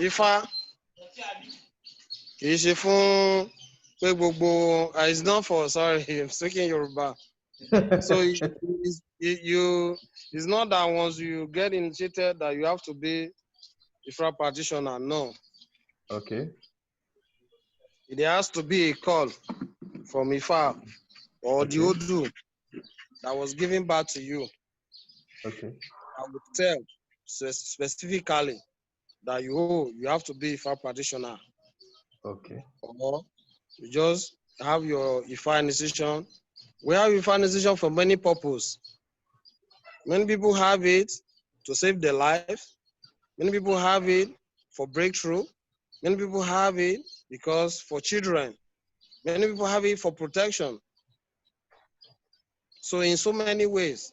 Ifá kìí ṣe fún pé gbogbo it's not for sorry I'm speaking Yoruba. So it's not that once you get initiated that you have to be Ifá practitioner. No. Okay. There has to be a call from Ifá or the Odu that was given back to you. Okay. I would tell specifically that you have to be Ifá practitioner. Okay. Or you just have your Ifá initiation. We have Ifá initiation for many purposes. Many people have it to save their life. Many people have it for breakthrough. Many people have it because for children. Many people have it for protection. So in so many ways.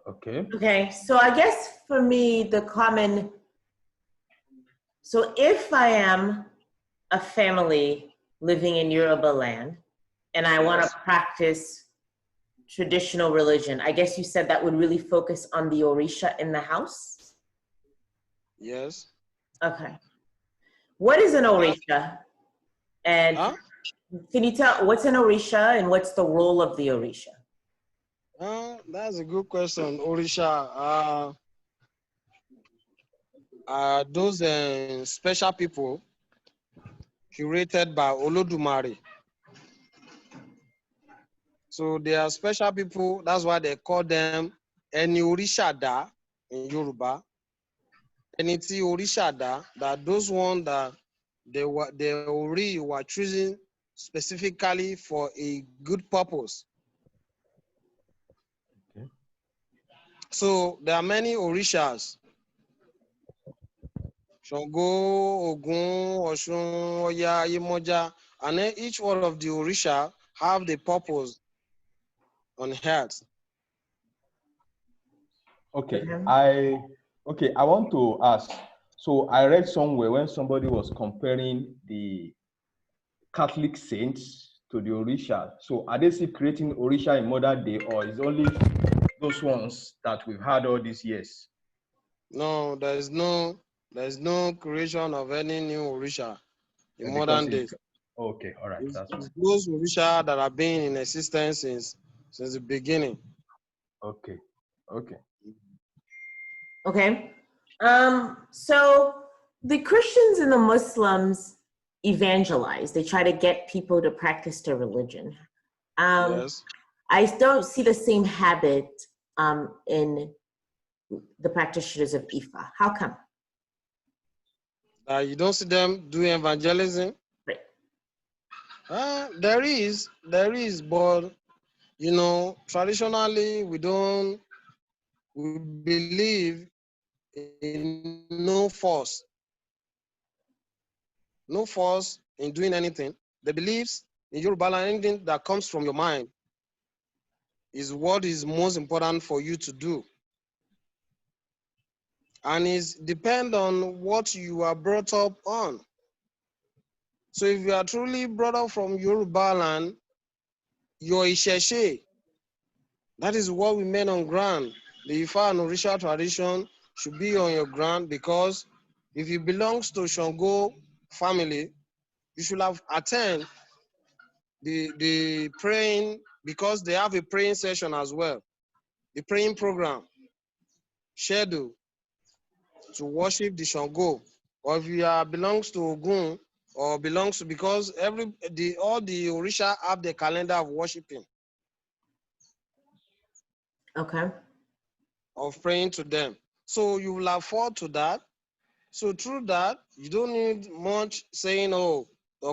Okay. Okay, so I guess for me, so if I am a family living in Yoruba land and I want to practice traditional religion, I guess you said that would really focus on the Orisha in the house? Yes. Okay. What is an Orisha? And can you tell what's an Orisha and what's the role of the Orisha? That's a good question. Orisha, those special people curated by Olodumare. So they are special people. That's why they call them Eni Orishada in Yoruba. Eniti Orishada, that those ones that they were choosing specifically for a good purpose. Okay. So there are many Orishas. Shango, Ogun, Oshun, Oya, Yemoja, and then each one of the Orisha have the purpose on earth. Okay. I want to ask. So I read somewhere when somebody was comparing the Catholic saints to the Orisha. So are they still creating Orisha in modern day, or is only those ones that we've had all these years? No, there is no creation of any new Orisha in modern days. Okay, all right. It's That's those Orisha that have been in existence since the beginning. okay. Okay. Okay. So the Christians and the Muslims evangelize. They try to get people to practice their religion. Yes. I don't see the same habit in the practitioners of Ifa. How come? You don't see them doing evangelism? Right. There is, but traditionally we believe in no force in doing anything. The beliefs in Yoruba land, anything that comes from your mind is what is most important for you to do. And it depends on what you are brought up on. So if you are truly brought up from Yoruba land, your Isheshe, that is what we meant on ground. The Ifa and Orisha tradition should be on your ground, because if you belong to Shango family, you should have attended the praying, because they have a praying session as well. The praying program schedule to worship the Shango. Or if you belongs to Ogun, or belongs to, because all the Orisha have the calendar of worshiping. Okay. Of praying to them. So you will afford to that. So through that, you don't need much saying, or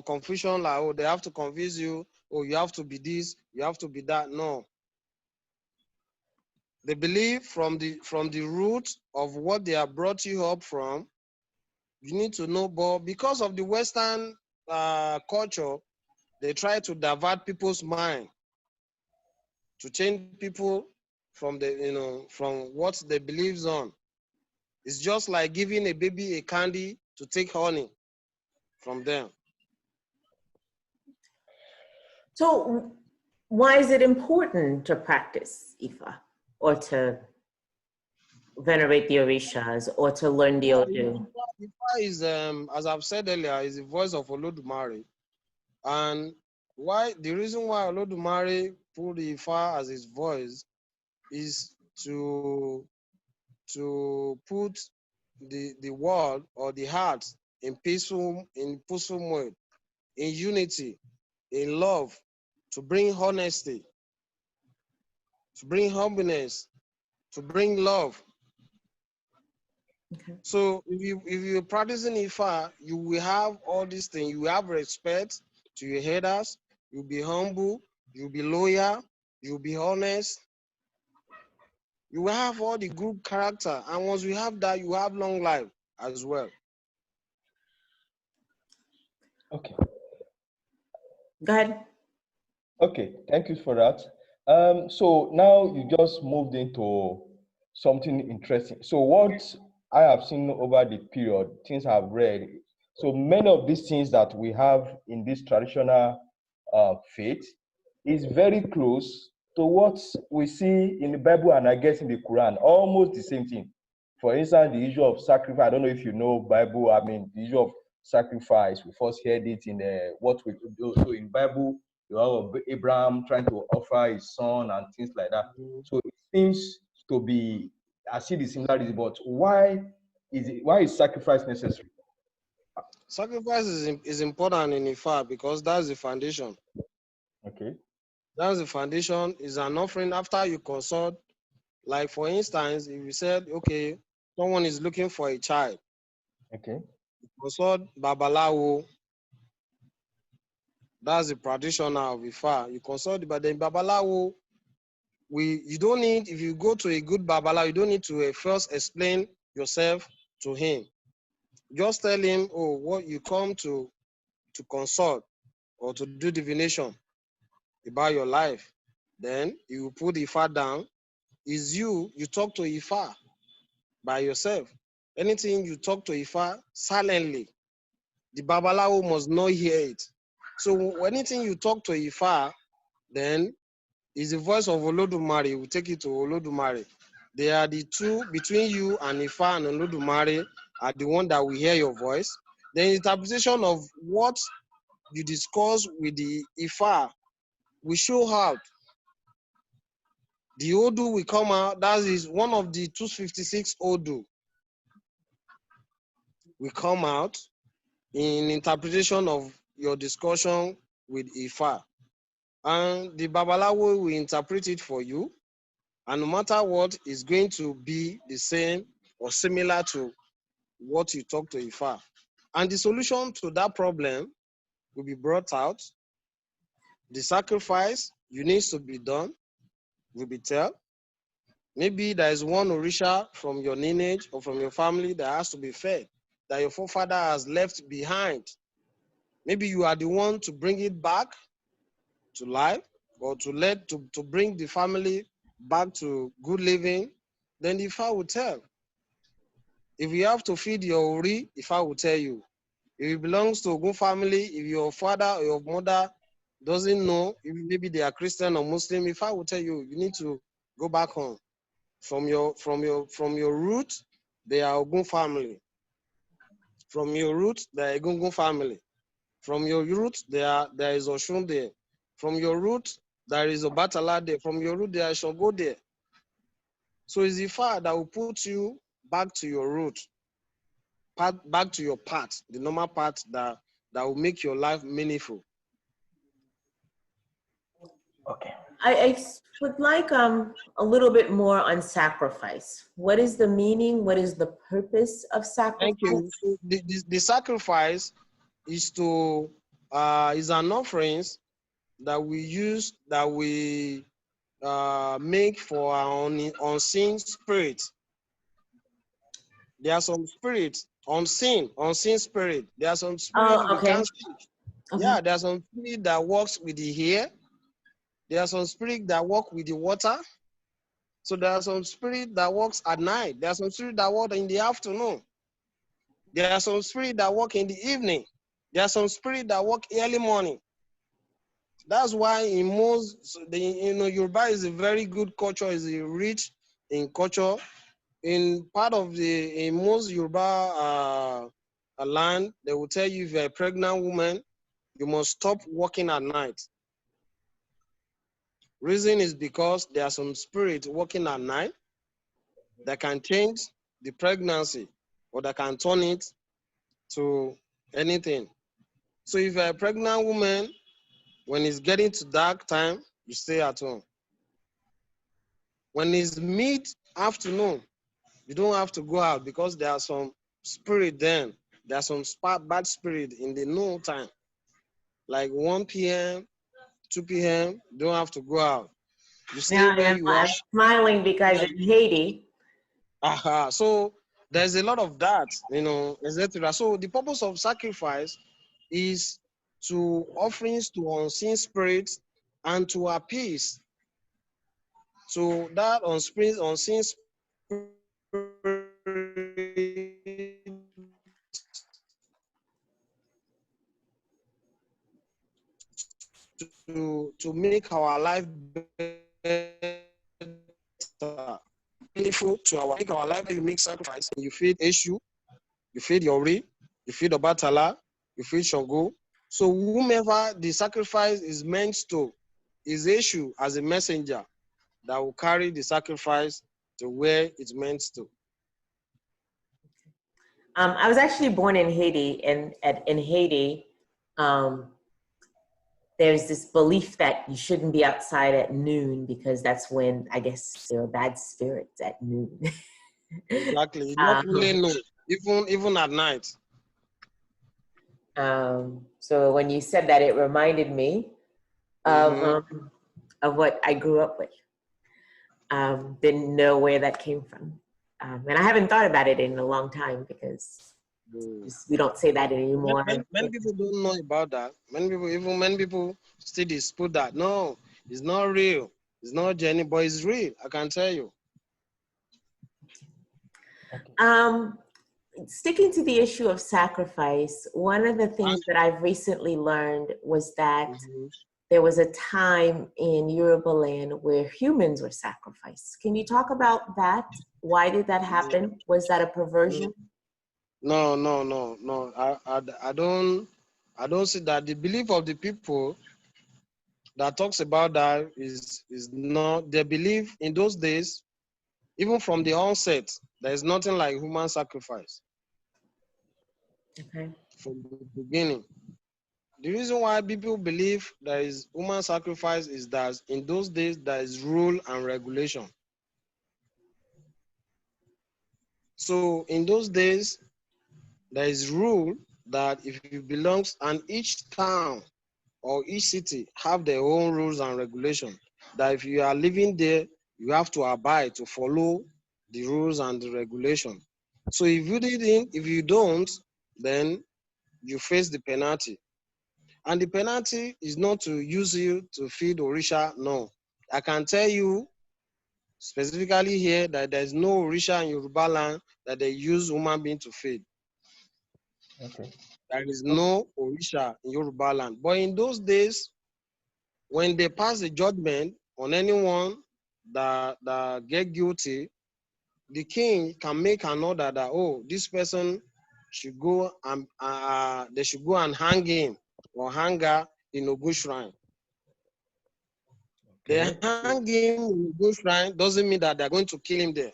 confusion, like, they have to confuse you, or you have to be this, you have to be that. No. They believe from the root of what they have brought you up from, you need to know. But because of the Western culture, they try to divert people's mind, to change people from from what they believe on. It's just like giving a baby a candy to take honey from them. So why is it important to practice Ifa, or to venerate the Orishas or to learn the Odu? Ifa is, as I've said earlier, is the voice of Olodumare. And why the reason why Olodumare put Ifa as his voice is to put the world or the heart in peaceful mode, in unity, in love, to bring honesty, to bring humbleness, to bring love. Okay. So if you're practicing Ifa, you will have all these things. You will have respect to your headers. You'll be humble. You'll be loyal. You'll be honest. You will have all the good character. And once you have that, you have long life as well. Okay. Go ahead. Okay, thank you for that. So now you just moved into something interesting. So what I have seen over the period, things I've read, so many of these things that we have in this traditional faith is very close to what we see in the Bible and I guess in the Quran, almost the same thing. For instance, the issue of sacrifice, I don't know if you know Bible, I mean, the issue of sacrifice, we first heard it in what we do. So in Bible, you have Abraham trying to offer his son and things like that. So it seems to be, I see the similarities, but why is sacrifice necessary? Sacrifice is important in Ifa because that's the foundation. Okay. That's the foundation. Is an offering after you consult. Like for instance, if you said, okay, someone is looking for a child, Okay. consult Babalawo. That's the practitioner of Ifa. You consult, but then Babalawo, you don't need, if you go to a good Babalawo, you don't need to first explain yourself to him. Just tell him, oh, what you come to consult or to do divination about your life. Then you put Ifa down. Is you talk to Ifa by yourself. Anything you talk to Ifa silently, the Babalawo must not hear it. So anything you talk to Ifa, then is the voice of Olodumare. We take it to Olodumare. They are the two between you and Ifa and Olodumare are the one that will hear your voice. The interpretation of what you discuss with the Ifa will show out. The Odu will come out. That is one of the 256 Odu will come out in interpretation of your discussion with Ifa. And the Babalawo will interpret it for you. And no matter what, is going to be the same or similar to what you talk to Ifa. And the solution to that problem will be brought out. The sacrifice you need to be done will be told. Maybe there is one Orisha from your lineage or from your family that has to be fed, that your forefather has left behind. Maybe you are the one to bring it back to life or to bring the family back to good living. Then the Ifa will tell. If you have to feed your Ori, Ifa will tell you. If it belongs to a good family, if your father or your mother doesn't know, if maybe they are Christian or Muslim, Ifa will tell you, you need to go back home. From your root, they are Ogun family. From your root, they are Egungun family. From your root, there is Oshun there. From your root, there is Obatala there. From your root, there is Shogo there. So it's Ifa that will put you back to your root, back to your path, the normal path that will make your life meaningful. Okay. I would like a little bit more on sacrifice. What is the meaning? What is the purpose of sacrifice? Thank you. The sacrifice is is an offering that we use, that we make for our unseen spirit. There are some spirits, unseen spirit. There are some spirit Oh, we okay. can't see. Okay. Yeah, there are some spirit that works with the air. There are some spirit that work with the water. So there are some spirit that works at night. There are some spirit that work in the afternoon. There are some spirit that work in the evening. There are some spirit that work early morning. That's why in most, Yoruba is a very good culture, is rich in culture. in part of in most Yoruba land, they will tell you if you're a pregnant woman, you must stop working at night. Reason is because there are some spirits working at night that can change the pregnancy or that can turn it to anything. So if you're a pregnant woman, when it's getting to dark time, you stay at home. When it's mid-afternoon, you don't have to go out because there are some spirit then. There are some bad spirit in the noon time. Like 1 p.m., 2 p.m., you don't have to go out. You stay Now where you are. I'm smiling because in Haiti, So there's a lot of that, etc. So the purpose of sacrifice is to offerings to unseen spirits and to appease to that unseen spirit to make our life better. Meaningful to our make our life. You make sacrifice. You feed Eshu, you feed Yori, you feed Obatala, you feed Shango. So whomever the sacrifice is meant to is Eshu as a messenger that will carry the sacrifice to where it's meant to. I was actually born in Haiti, and in Haiti, there's this belief that you shouldn't be outside at noon because that's when I guess there are bad spirits at noon. Exactly. Not only noon, even at night. So when you said that, it reminded me of what I grew up with. Didn't know where that came from. And I haven't thought about it in a long time because we don't say that anymore. Many people don't know about that. Many people still dispute that. No, it's not real. It's not genuine, but it's real. I can tell you. Sticking to the issue of sacrifice, one of the things that I've recently learned was that there was a time in Yoruba land where humans were sacrificed. Can you talk about that? Why did that happen? Was that a perversion? No. I don't see that. The belief of the people that talks about that is not their belief in those days. Even from the onset, there is nothing like human sacrifice. Okay. From the beginning. The reason why people believe there is human sacrifice is that in those days there is rule and regulation. So in those days, there is rule that if it belongs, and each town or each city have their own rules and regulations, that if you are living there, you have to abide to follow the rules and the regulation. So if you don't, then you face the penalty. And the penalty is not to use you to feed Orisha, no. I can tell you specifically here that there's no Orisha in Yoruba land that they use human being to feed. Okay. There is no Orisha in Yoruba land. But in those days, when they pass the judgment on anyone that get guilty, the king can make an order that, oh, this person should go and they should go and hang him or hang her in Ogun shrine. Okay. They hang him in Ogun shrine doesn't mean that they're going to kill him there.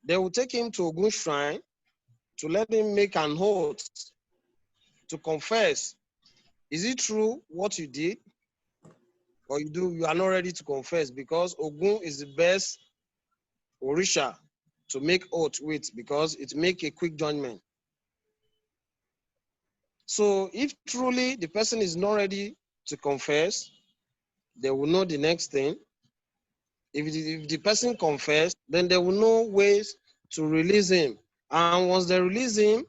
They will take him to Ogun shrine to let him make an oath to confess. Is it true what you did? Or you are not ready to confess because Ogun is the best Orisha to make oath with because it make a quick judgment. So if truly the person is not ready to confess, they will know the next thing. If the person confessed, then they will know ways to release him. And once they release him,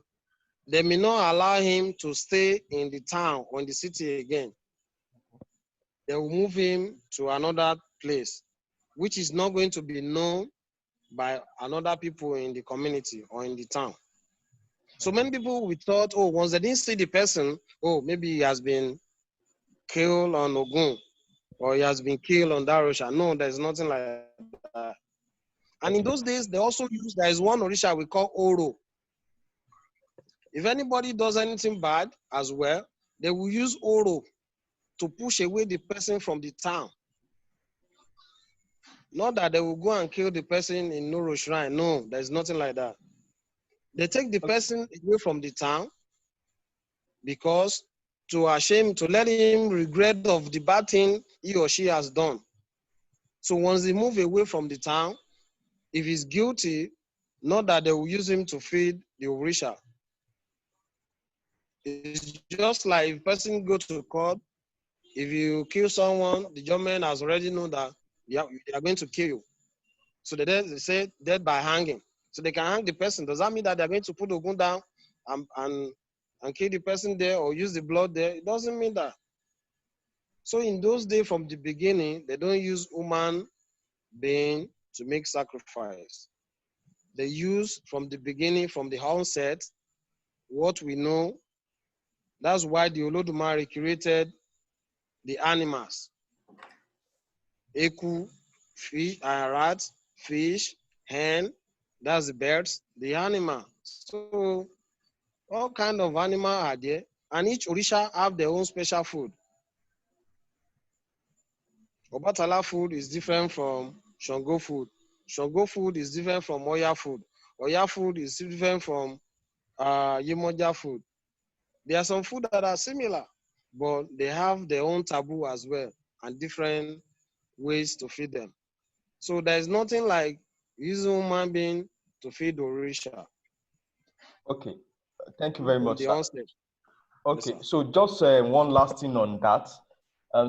they may not allow him to stay in the town or in the city again. They will move him to another place, which is not going to be known by another people in the community or in the town. So many people we thought, oh, once they didn't see the person, oh, maybe he has been killed on Ogun or he has been killed on Darosha. No, there's nothing like that. And in those days, they also use, there is one Orisha we call Oro. If anybody does anything bad as well, they will use Oro to push away the person from the town. Not that they will go and kill the person in Noro Shrine. No, there's nothing like that. They take the person away from the town because to let him regret of the bad thing he or she has done. So once they move away from the town, if he's guilty, not that they will use him to feed the Orisha. It's just like if person go to court, if you kill someone, the government has already known that they are going to kill you. So they say death by hanging. So they can hang the person. Does that mean that they're going to put Ogun down and kill the person there or use the blood there? It doesn't mean that. So in those days from the beginning, they don't use human being to make sacrifice. They use from the beginning, from the onset, what we know. That's why the Olodumare created the animals. Eku, fish, rat, fish, hen, that's the birds, the animal. So all kind of animal are there, and each Orisha have their own special food. Obatala food is different from Shango food. Shango food is different from Oya food. Oya food is different from Yemoja food. There are some food that are similar, but they have their own taboo as well and different ways to feed them. So there is nothing like using human being to feed Orisha. Okay, thank you very From much, the sir. onset. Okay, Yes, so just one last thing on that.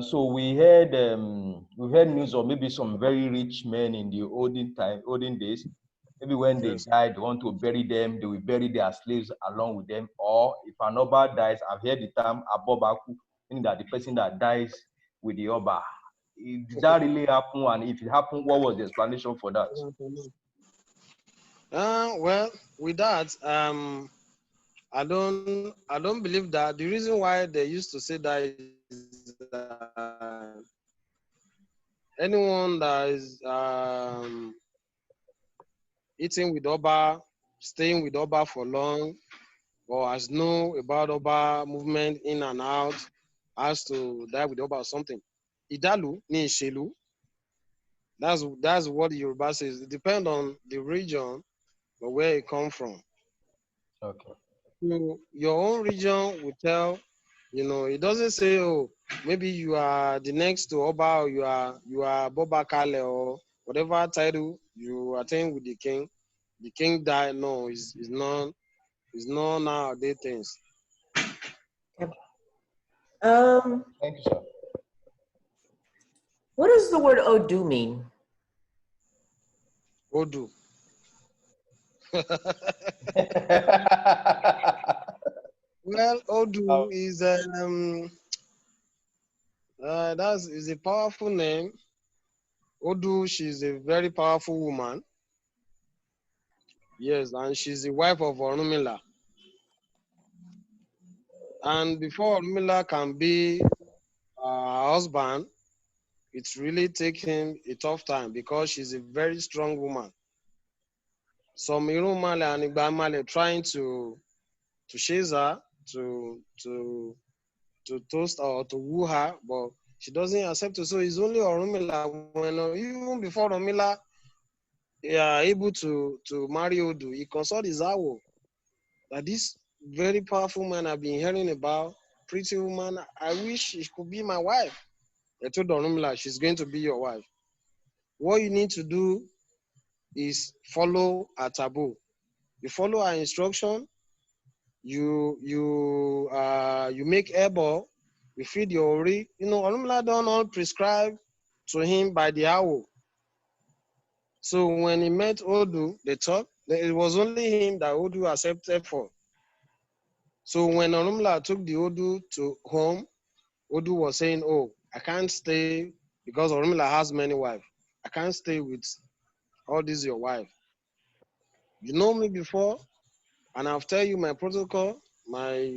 So we heard news of maybe some very rich men in the olden days. Maybe when they yes. died, they want to bury them, they will bury their slaves along with them. Or if an Oba dies, I've heard the term Abobaku, meaning that the person that dies with the Oba. Did that really happen? And if it happened, what was the explanation for that? Well, with that, I don't believe that. The reason why they used to say that is anyone that is eating with Oba, staying with Oba for long, or has know about Oba movement in and out, has to die with Oba or something. Idalu ni Ishelu. That's what the Yoruba says. It depends on the region or where it come from. Okay. So your own region will tell, it doesn't say, oh, maybe you are the next to Oba or you are Boba Kale or whatever title you attain with the king. The king died. No, it's not nowadays things. Thank you, sir. What does the word Odu mean? Odu. Well, Odu is is a powerful name. Odu, she's a very powerful woman. Yes, and she's the wife of Orunmila. And before Orunmila can be her husband, it really takes him a tough time because she's a very strong woman. Some Irumale and Igbamale trying to chase her, to toast her or to woo her, but she doesn't accept it. So it's only Orunmila. When even before Orunmila able to marry Odu, he consulted Izawo that this very powerful man I've been hearing about, pretty woman, I wish she could be my wife. I told Orunmila, she's going to be your wife. What you need to do is follow a taboo. You follow her instruction. You make ebo. You feed your ori. Orunmila don't all prescribe to him by the hour. So when he met Odu, they talked. It was only him that Odu accepted for. So when Orunmila took the Odu to home, Odu was saying, oh, I can't stay because Orunmila has many wives. I can't stay with all these your wife. You know me before, and I'll tell you my protocol, my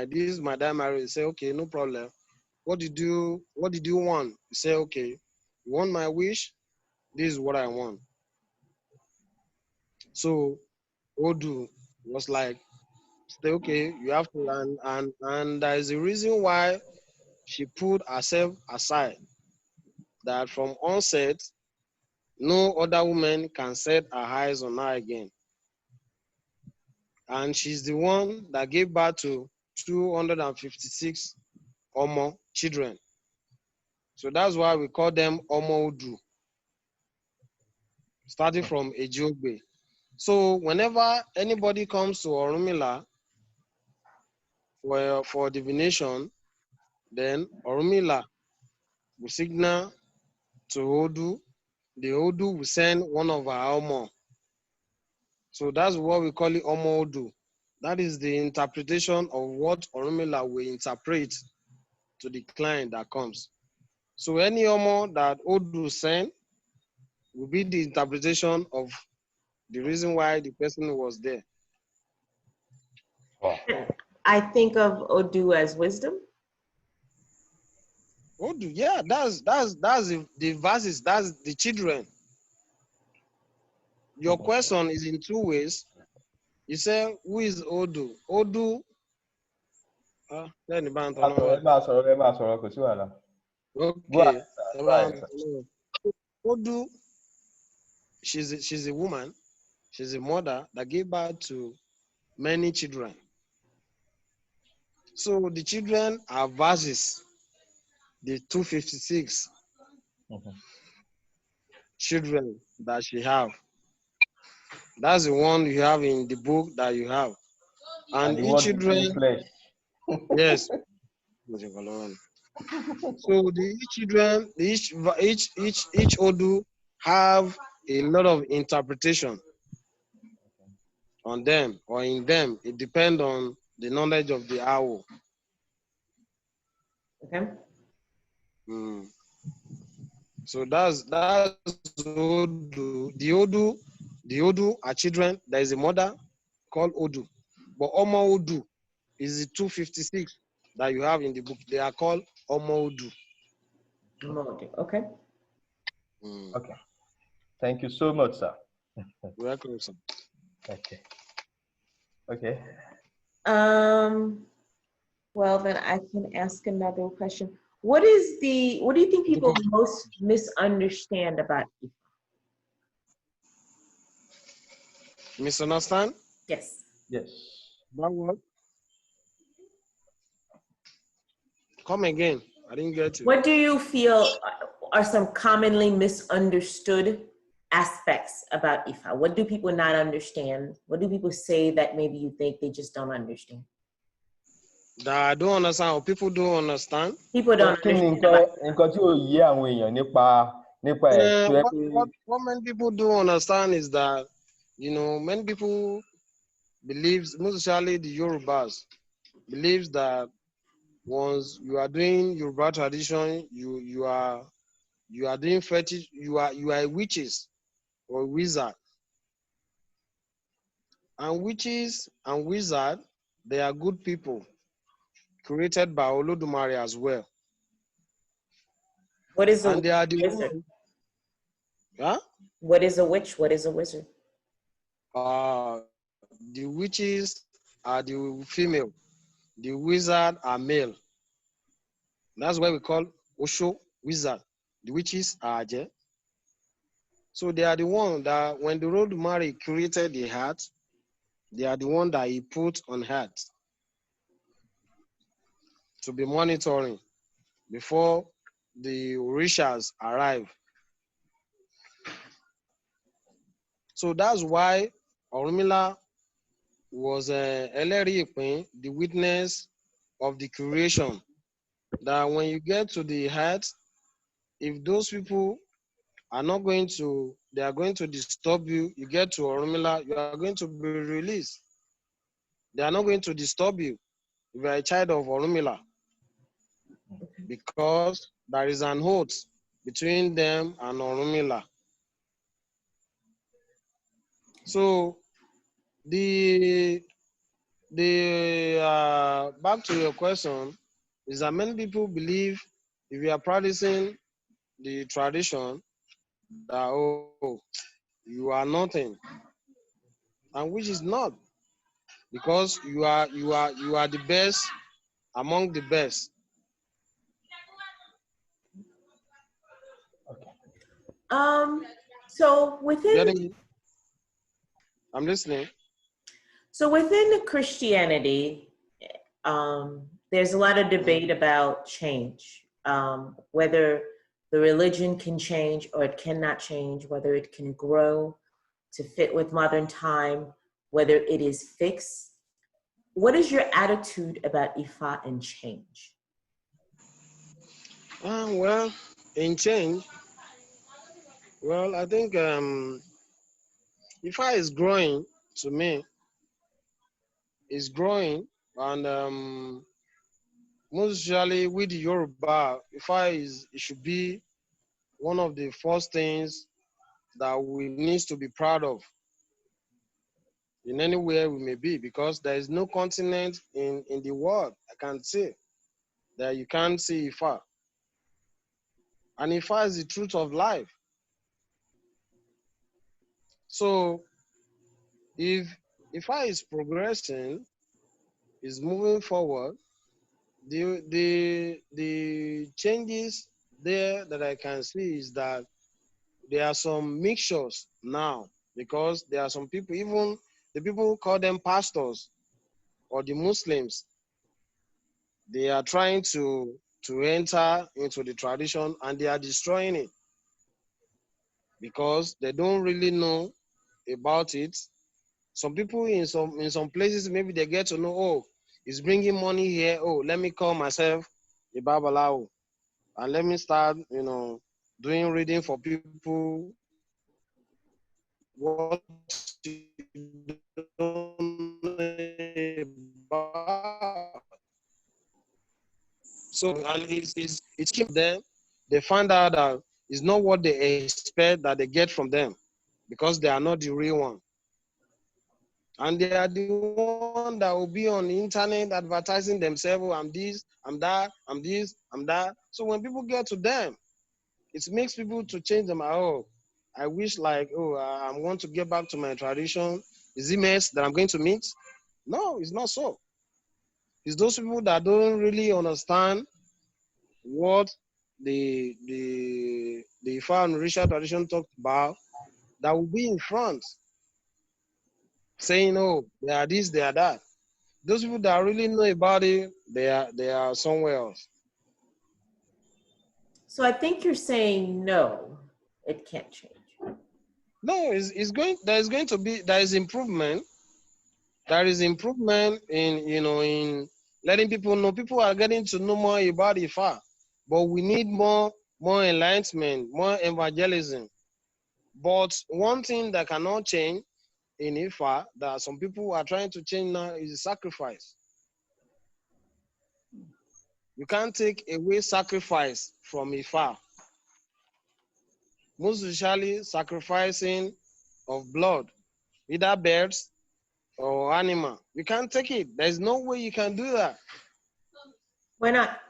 this, my that marriage. You say, okay, no problem. What did you want? You say, okay, you want my wish? This is what I want. So Odu was like, say, okay, you have to, and there is a reason why she put herself aside, that from onset, no other woman can set her eyes on her again. And she's the one that gave birth to 256 Omo children. So that's why we call them Omo Odu, starting from Ejiogbe. So whenever anybody comes to Orunmila for divination, then Orunmila will signal to Odu. The Odu will send one of our Omo. So that's what we call it Omo Odu. That is the interpretation of what Orunmila will interpret to the client that comes. So any Omo that Odu send will be the interpretation of the reason why the person was there. Wow. I think of Odu as wisdom. Odu, yeah, that's the verses, that's the children. Your question is in two ways. You say, who is Odu? Odu, Ẹ máa sọ̀rọ̀, kò sí wàhálà. Go okay. ahead, sir. Odu, she's a woman, she's a mother that gave birth to many children. So the children are verses, the 256 children that she have. That's the one you have in the book that you have. And the each word children, in flesh. yes. So the each children, each Odu have a lot of interpretation on them or in them. It depends on the knowledge of the owl. Okay. So that's Odu. The Odu are children. There is a mother called Odu, but Omo Odu is the 256 that you have in the book. They are called Omo Odu. Okay. Okay. Thank you so much, sir. Welcome, sir. Okay. Okay. Well, then I can ask another question. What do you think people most misunderstand about Ifa? Misunderstand? Yes. Yes. That word? Come again. I didn't get you. What do you feel are some commonly misunderstood aspects about Ifa? What do people not understand? What do people say that maybe you think they just don't understand? That I don't understand, or people don't understand. People don't Kí ni understand. nǹkan tí ò yé àwọn èèyàn nípa ẹ̀ tó yẹ pé. What many people don't understand is that, many people believes, most especially the Yorubas, believes that once you are doing Yoruba tradition, you are doing fetish, you are witches or wizard. And witches and wizard, they are good people created by Olodumare as well. What is a And they are the wizard? one. Huh? What is a witch? What is a wizard? The witches are the female, the wizard are male. That's why we call Osho wizard. The witches are Aje. So they are the one that when the Olodumare created the heart, they are the one that he put on heart to be monitoring before the Orishas arrive. So that's why Orunmila was Eleri Ipin, the witness of the creation. That when you get to the heart, if those people are not going to, they are going to disturb you, you get to Orunmila, you are going to be released. They are not going to disturb you if you are a child of Orunmila, because there is an oath between them and Orunmila. So the back to your question is that many people believe if you are practicing the tradition that you are nothing. and which is not, because you are the best among the best. Okay. So within Getting me? I'm listening. Christianity, there's a lot of debate about change, whether the religion can change or it cannot change, whether it can grow to fit with modern time, whether it is fixed. What is your attitude about Ifa and change? Well, in change, well, I think if I is growing, to me, is growing, and most usually with the Yoruba, if I is, it should be one of the first things that we need to be proud of in anywhere we may be, because there is no continent in the world I can say that you can't see Ifa. And Ifa is the truth of life. So if Ifa is progressing, is moving forward, the changes there that I can see is that there are some mixtures now, because there are some people, even the people who call them pastors or the Muslims, they are trying to enter into the tradition, and they are destroying it because they don't really know about it. Some people in some places, maybe they get to know, oh, it's bringing money here. Oh, let me call myself a Babalawo, and let me start, doing reading for people, what you don't know about. So, and it's keep them. They find out that it's not what they expect that they get from them, because they are not the real one. And they are the one that will be on the internet advertising themselves. Oh, I'm this, I'm that, I'm this, I'm that. So when people get to them, it makes people to change them. Oh, I wish like, oh, I'm going to get back to my tradition. Is it mess that I'm going to meet? No, it's not so. It's those people that don't really understand what the Ifa and Orisha tradition talked about, that will be in front, saying, oh, they are this, they are that. Those people that really know about it, they are somewhere else. So I think you're saying no, it can't change. No, there is improvement. There is improvement in letting people know. People are getting to know more about Ifa, but we need more enlightenment, more evangelism. But one thing that cannot change in Ifa, that some people are trying to change now, is sacrifice. You can't take away sacrifice from Ifa. Most usually sacrificing of blood, either birds or animal. You can't take it. There's no way you can do that. Why not?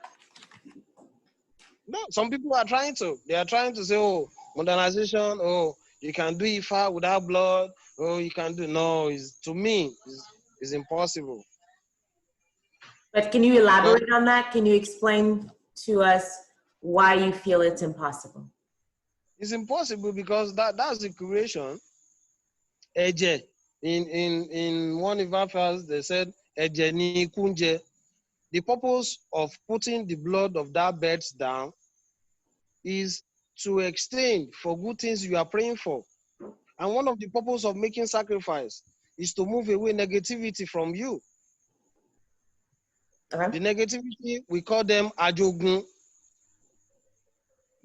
No, some people are trying to. They are trying to say, oh, modernization, oh, you can do Ifa without blood, oh, you can do. No, to me, it's impossible. But can you Because elaborate on that? Can you explain to us why you feel it's impossible? it's impossible because that's the creation. Eje. In one Ifa they said, Eje ni kunje. The purpose of putting the blood of that bird down is to exchange for good things you are praying for. And one of the purpose of making sacrifice is to move away negativity from you. The Okay. negativity, we call them ajogun.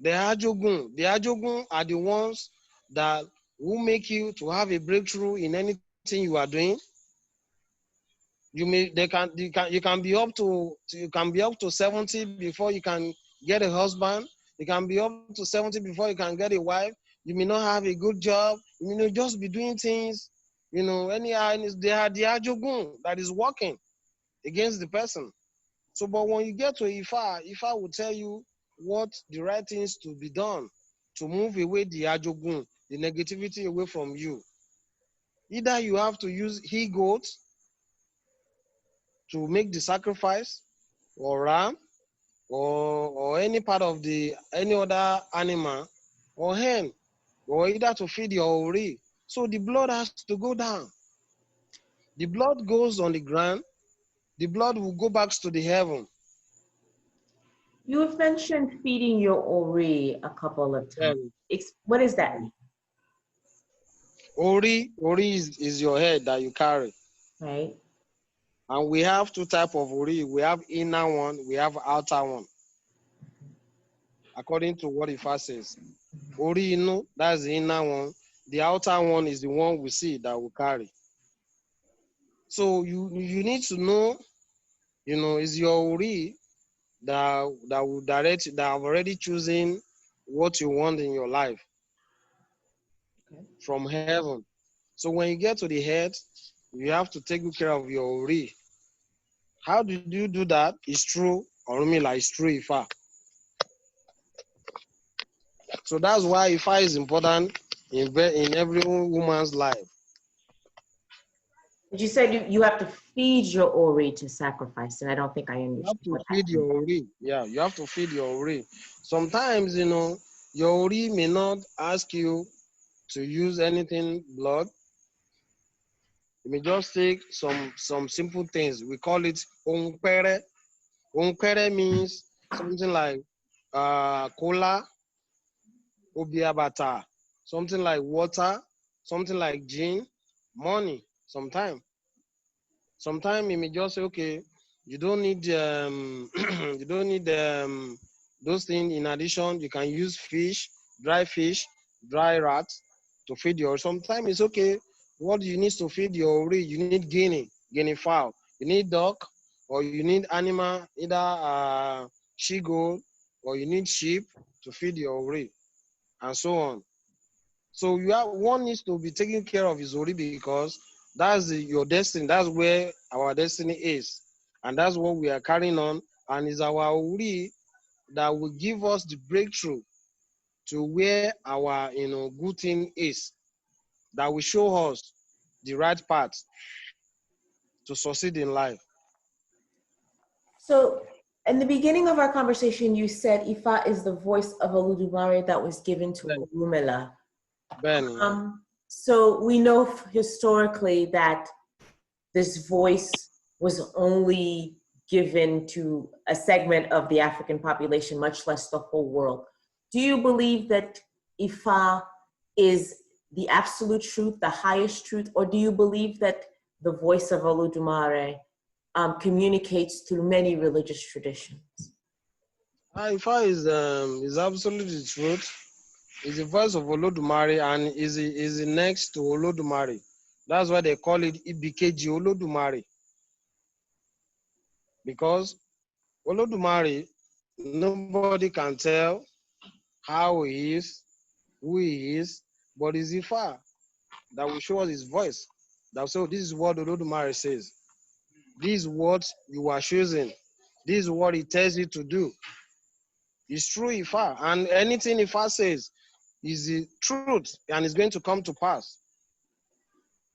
The ajogun are the ones that will make you to have a breakthrough in anything you are doing. You can be up to 70 before you can get a husband. You can be up to 70 before you can get a wife. You may not have a good job. You may not just be doing things, anyhow. And they are the ajogun that is working against the person. So, but when you get to Ifa will tell you what the right things to be done to move away the ajogun, the negativity away from you. Either you have to use he-goat to make the sacrifice, or ram, or any part of any other animal, or hen, or either to feed your ori. So the blood has to go down. The blood goes on the ground. The blood will go back to the heaven. You have mentioned feeding your ori a couple of times. What does that mean? Ori is your head that you carry. Right. And we have two types of ori. We have inner one, we have outer one. According to what Ifa says. Ori inu, that's the inner one. The outer one is the one we see that we carry. So you need to know, is your ori that will direct, that have already chosen what you want in your life from heaven. So when you get to the head, you have to take good care of your ori. How did you do that? It's true, Orumila, it's true Ifa. So that's why Ifa is important in every woman's life. But you said you have to feed your ori to sacrifice, and I don't think I You understand have to what that feed your means. ori. Yeah, you have to feed your ori. Sometimes, your ori may not ask you to use anything blood. You may just take some simple things. We call it onkpere. Onkpere means something like cola, obiabata, something like water, something like gin, money. Sometimes you may just say, okay, you don't need you don't need those things. In addition, you can use fish, dry rat to feed your. Sometimes it's okay. What you need to feed your ori, you need guinea fowl, you need duck, or you need animal, either she goat, or you need sheep to feed your ori, and so on. So one needs to be taking care of his ori, because that's your destiny. That's where our destiny is, and that's what we are carrying on. And it's our ori that will give us the breakthrough to where our good thing is. That will show us the right path to succeed in life. So, in the beginning of our conversation, you said Ifa is the voice of Oludumare that was given to Orumila. So we know historically that this voice was only given to a segment of the African population, much less the whole world. Do you believe that Ifa is the absolute truth, the highest truth, or do you believe that the voice of Oludumare communicates through many religious traditions? Ifa is absolutely the truth. It's the voice of Olodumare, and is the next to Olodumare. That's why they call it Ibikeji Olodumare. Because Olodumare, nobody can tell how he is, who he is, but it's Ifa that will show us his voice. That will say, this is what Olodumare says. This is what you are choosing. This is what he tells you to do. It's true Ifa, and anything Ifa says is the truth, and it's going to come to pass.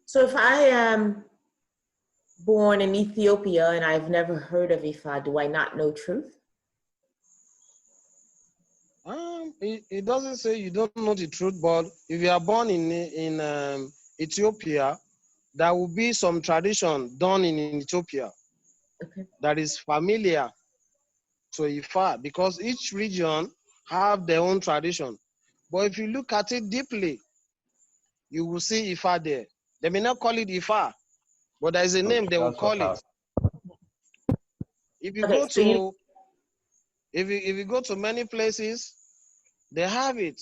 So if I am born in Ethiopia and I've never heard of Ifa, do I not know truth? It doesn't say you don't know the truth, but if you are born in Ethiopia, there will be some tradition done in Ethiopia that is familiar to Ifa, because each region have their own tradition. But if you look at it deeply, you will see Ifa there. They may not call it Ifa, but there is a name they will call it. If you go to if you go to many places, they have it.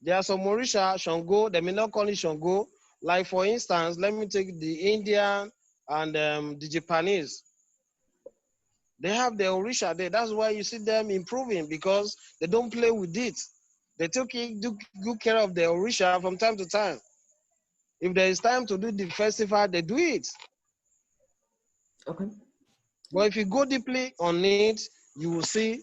There are some Orisha, Shango, they may not call it Shango. Like for instance, let me take the Indian and the Japanese. They have their Orisha there. That's why you see them improving, because they don't play with it. They do good care of their Orisha from time to time. If there is time to do the festival, they do it. Okay. But if you go deeply on it, you will see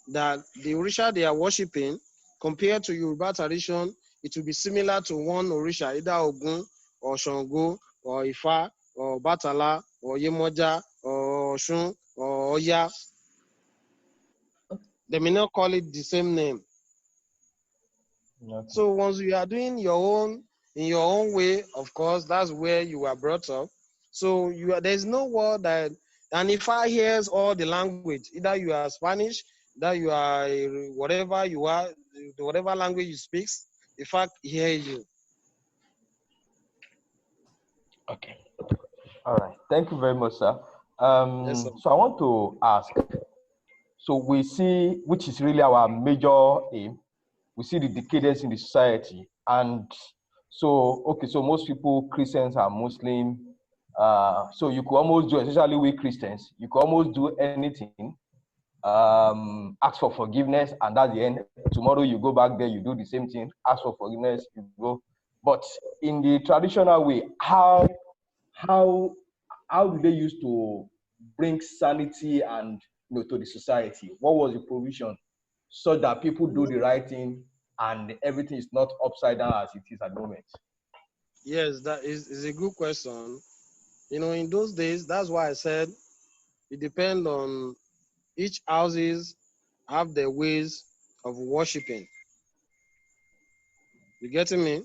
that the Orisha they are worshiping, compared to Yoruba tradition, it will be similar to one Orisha, either Ogun or Shango, or Ifa, or Batala, or Yemoja, or Oshun, or Oya. They may not call it the same name. Okay. So once you are doing your own, in your own way, of course, that's where you were brought up. So there's no word that, and if I hears all the language, either you are Spanish, that you are whatever you are, whatever language you speak, if I hear you. Okay. All right. Thank you very much, sir. Yes, sir. So I want to ask. So we see, which is really our major aim, we see the decadence in the society. And so, okay, so most people, Christians are Muslim. So you could almost do, especially we Christians, you could almost do anything, ask for forgiveness, and that's the end. Tomorrow you go back there, you do the same thing, ask for forgiveness, you go. But in the traditional way, how do they used to bring sanity and to the society? What was the provision so that people do the right thing and everything is not upside down as it is at the moment? Yes, that is a good question. In those days, that's why I said it depends on each houses have their ways of worshiping. You getting me?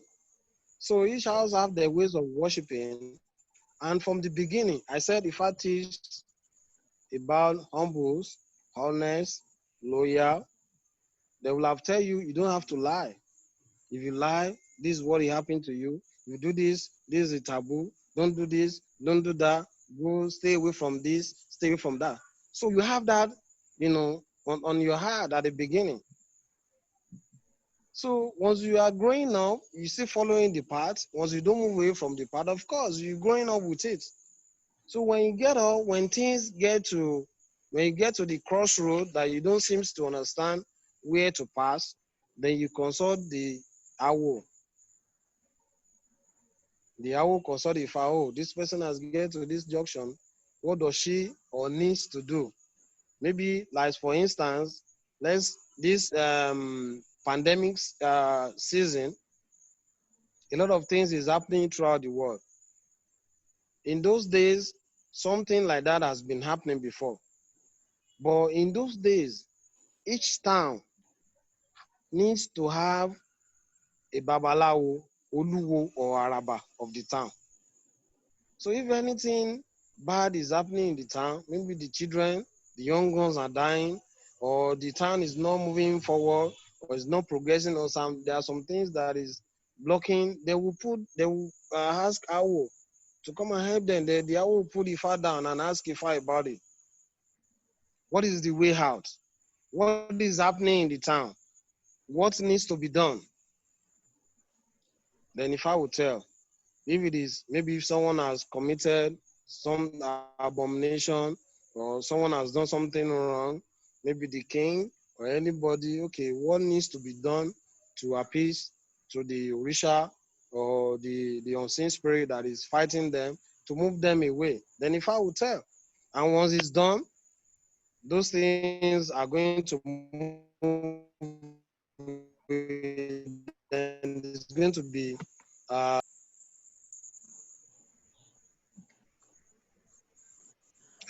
So each house have their ways of worshiping. And from the beginning, I said if I teach about humbles, honest, loyal, they will have tell you don't have to lie. If you lie, this is what will happen to you. If you do this is a taboo. Don't do this, don't do that. Go stay away from this, stay away from that. So you have that, on your heart at the beginning. So once you are growing up, you still following the path. Once you don't move away from the path, of course, you're growing up with it. So when you get up, when you get to the crossroad that you don't seem to understand where to pass, then you consult the owl. The owl consult the fowl. This person has get to this junction. What does she or needs to do? Maybe, like for instance, this pandemic season, a lot of things is happening throughout the world. In those days, something like that has been happening before. But in those days, each town needs to have a babalawo, oluwo, or araba of the town. So if anything bad is happening in the town, maybe the children, the young ones are dying, or the town is not moving forward, or is not progressing, or there are some things that is blocking, they will ask Awo to come and help them. The Awo will put Ifa down and ask Ifa about it. What is the way out? What is happening in the town? What needs to be done? Then Ifa will tell. If it is, maybe if someone has committed some abomination or someone has done something wrong, maybe the king or anybody, okay, what needs to be done to appease to the Orisha or the unseen spirit that is fighting them to move them away? Then if I will tell. And once it's done, those things are going to move away. Then it's going to be I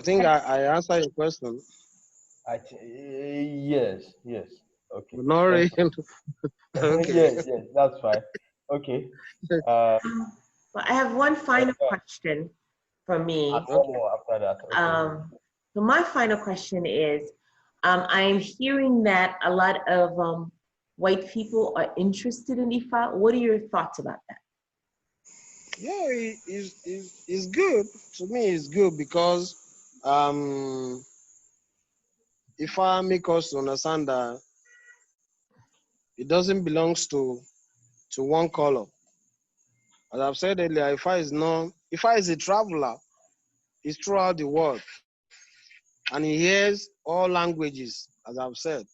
think I answered your question. Yes. Okay. But not Thank really. you. Okay. Yes, that's fine. Okay. Well, I have one final And question for me. one more after that. Okay. So my final question is, I'm hearing that a lot of white people are interested in IFA. What are your thoughts about that? Yeah, it's good. To me, it's good because um, if I make us to understand that it doesn't belong to one color. As I've said earlier, if I is a traveler, he's throughout the world, and he hears all languages, as I've said.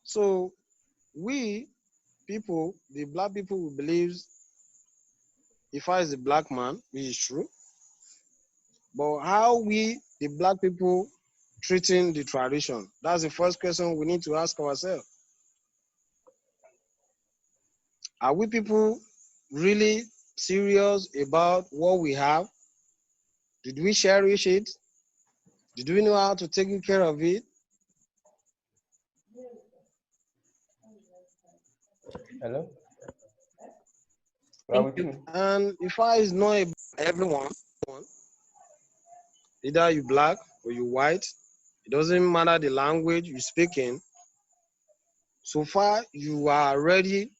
So we people, the black people, who believes if I is a black man, which is true, but how we, the black people, treating the tradition? That's the first question we need to ask ourselves. Are we people really serious about what we have? Did we cherish it? Did we know how to take care of it? Hello? Well, Thank with you. you. And if I is not about everyone, either you black or you white, it doesn't matter the language you speak in. So far, you are ready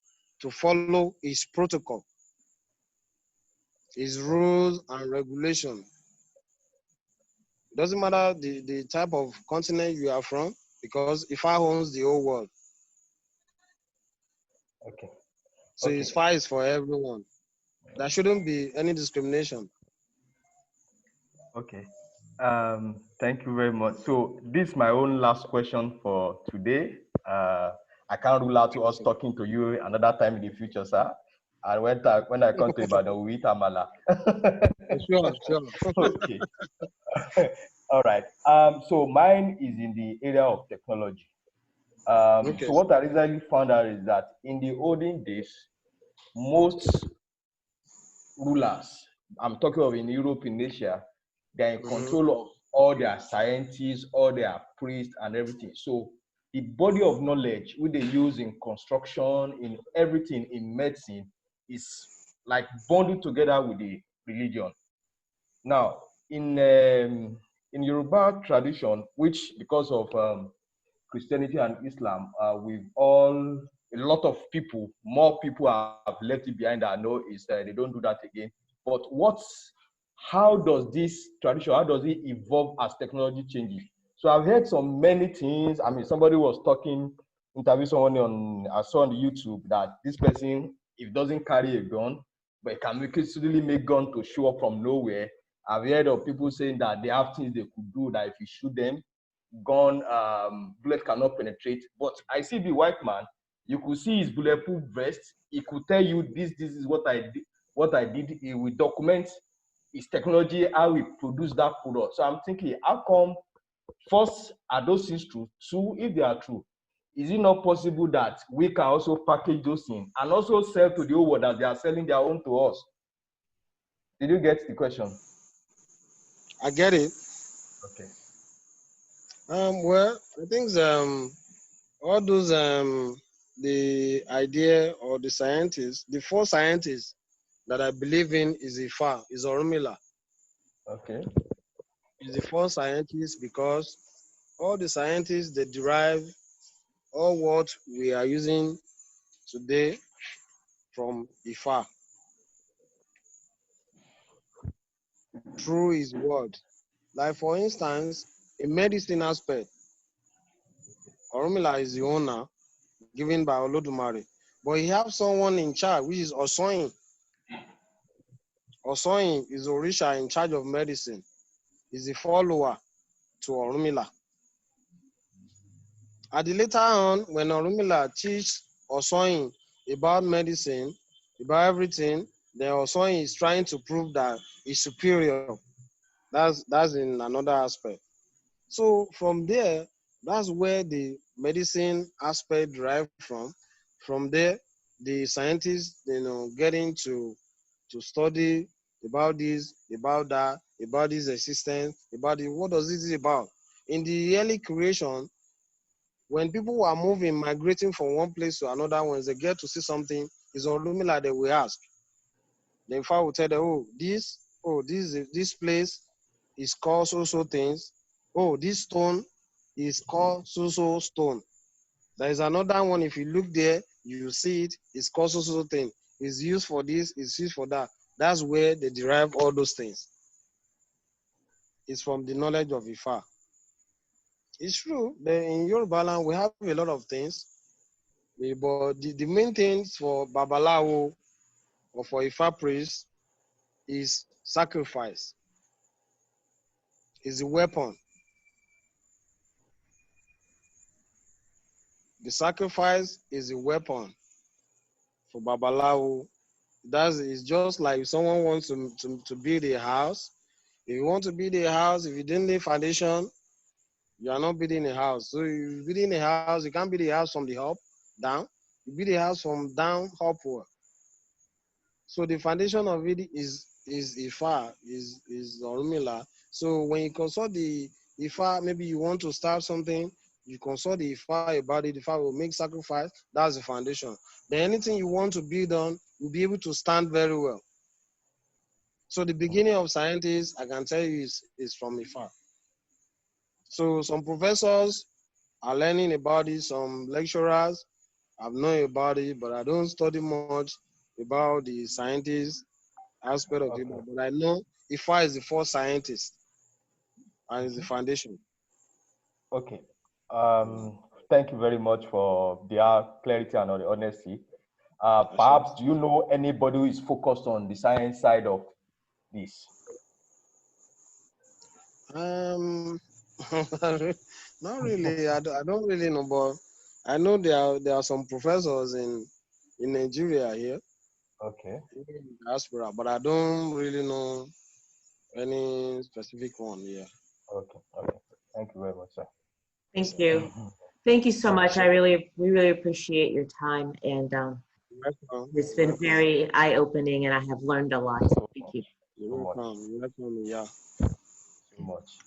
to follow his protocol, his rules and regulation. It doesn't matter the type of continent you are from, because Ifa owns the whole world. Okay. So Okay. Ifa is for everyone. There shouldn't be any discrimination. Okay. Thank you very much. So this is my own last question for today. I can't rule out us talking to you another time in the future, sir. And when I come to Ibadan, we eat amala. Sure, sure. Okay. All right. So mine is in the area of technology. Okay. So what I recently found out is that in the olden days, most rulers, I'm talking of in Europe, in Asia, they're in control of all their scientists, all their priests, and everything. So the body of knowledge which they use in construction, in everything, in medicine, is like bonded together with the religion. Now, in Yoruba tradition, which because of Christianity and Islam, we've all a lot of people, more people have left it behind. I know is they don't do that again. But how does this tradition, how does it evolve as technology changes? So I've heard some many things. I mean, somebody was talking, interview someone I saw on YouTube that this person, if doesn't carry a gun, but it can easily make gun to show up from nowhere. I've heard of people saying that they have things they could do that if you shoot them, gun bullet cannot penetrate. But I see the white man, you could see his bulletproof vest. He could tell you this is what I did. What I did. He will document his technology, how he produced that product. So I'm thinking, how come? First, are those things true? Two, if they are true, is it not possible that we can also package those things and also sell to the whole world as they are selling their own to us? Did you get the question? I get it. Okay. Well, I think all those the idea or the scientists, the four scientists that I believe in is Ifa, is Orumila. Okay. Is the four scientists because all the scientists they derive all what we are using today from Ifa through his word. Like for instance, in medicine aspect, Orumila is the owner given by Olodumare. But he have someone in charge, which is Osoyin. Osoyin is Orisha in charge of medicine. Is a follower to Orumila. At the later on, when Orumila teach Osoyin about medicine, about everything, then Osoyin is trying to prove that he's superior. That's in another aspect. So from there, that's where the medicine aspect derived from. From there, the scientists, getting to study about this, about that, about this existence, about it. What does this about? In the early creation, when people were moving, migrating from one place to another, when they get to see something, it's Orumila they will ask. The Ifa will tell them, this place is called so things. Oh, this stone is called so stone. There is another one, if you look there, you see it, it's called so thing. It's used for this, it's used for that. That's where they derive all those things. It's from the knowledge of Ifa. It's true that in Yoruba land we have a lot of things, but the main things for Babalawo or for Ifa priest is sacrifice, is a weapon. The sacrifice is a weapon for Babalawo. Is just like if someone wants to build a house. If you want to build a house, if you didn't lay foundation, you are not building a house. So if you're building a house, you can't build a house from the up down. You build a house from down upward. So the foundation of it is Ifa, is Orumila. So when you consult the Ifa, maybe you want to start something, you consult the Ifa about it. Ifa will make sacrifice. That's the foundation. Then anything you want to build on, you'll be able to stand very well. So the beginning of scientists, I can tell you, is from Ifa. So some professors are learning about it. Some lecturers have known about it, but I don't study much about the scientists aspect of it. Okay. But I know Ifa is the first scientist and is the foundation. Okay. Thank you very much for their clarity and honesty. Perhaps, do you know anybody who is focused on the science side of this? Um, not really. I don't really know, but I know there are some professors in Nigeria here Okay. in diaspora, but I don't really know any specific one. Yeah. Okay. Okay. Thank you very much, sir. Yes, Thank sir. you. Thank you so Thank much. you. We really appreciate your time, and Welcome. it's You're been welcome. very eye-opening, and I have learned a lot. So thank you. You're So much. welcome. You're welcome. Yeah. So much.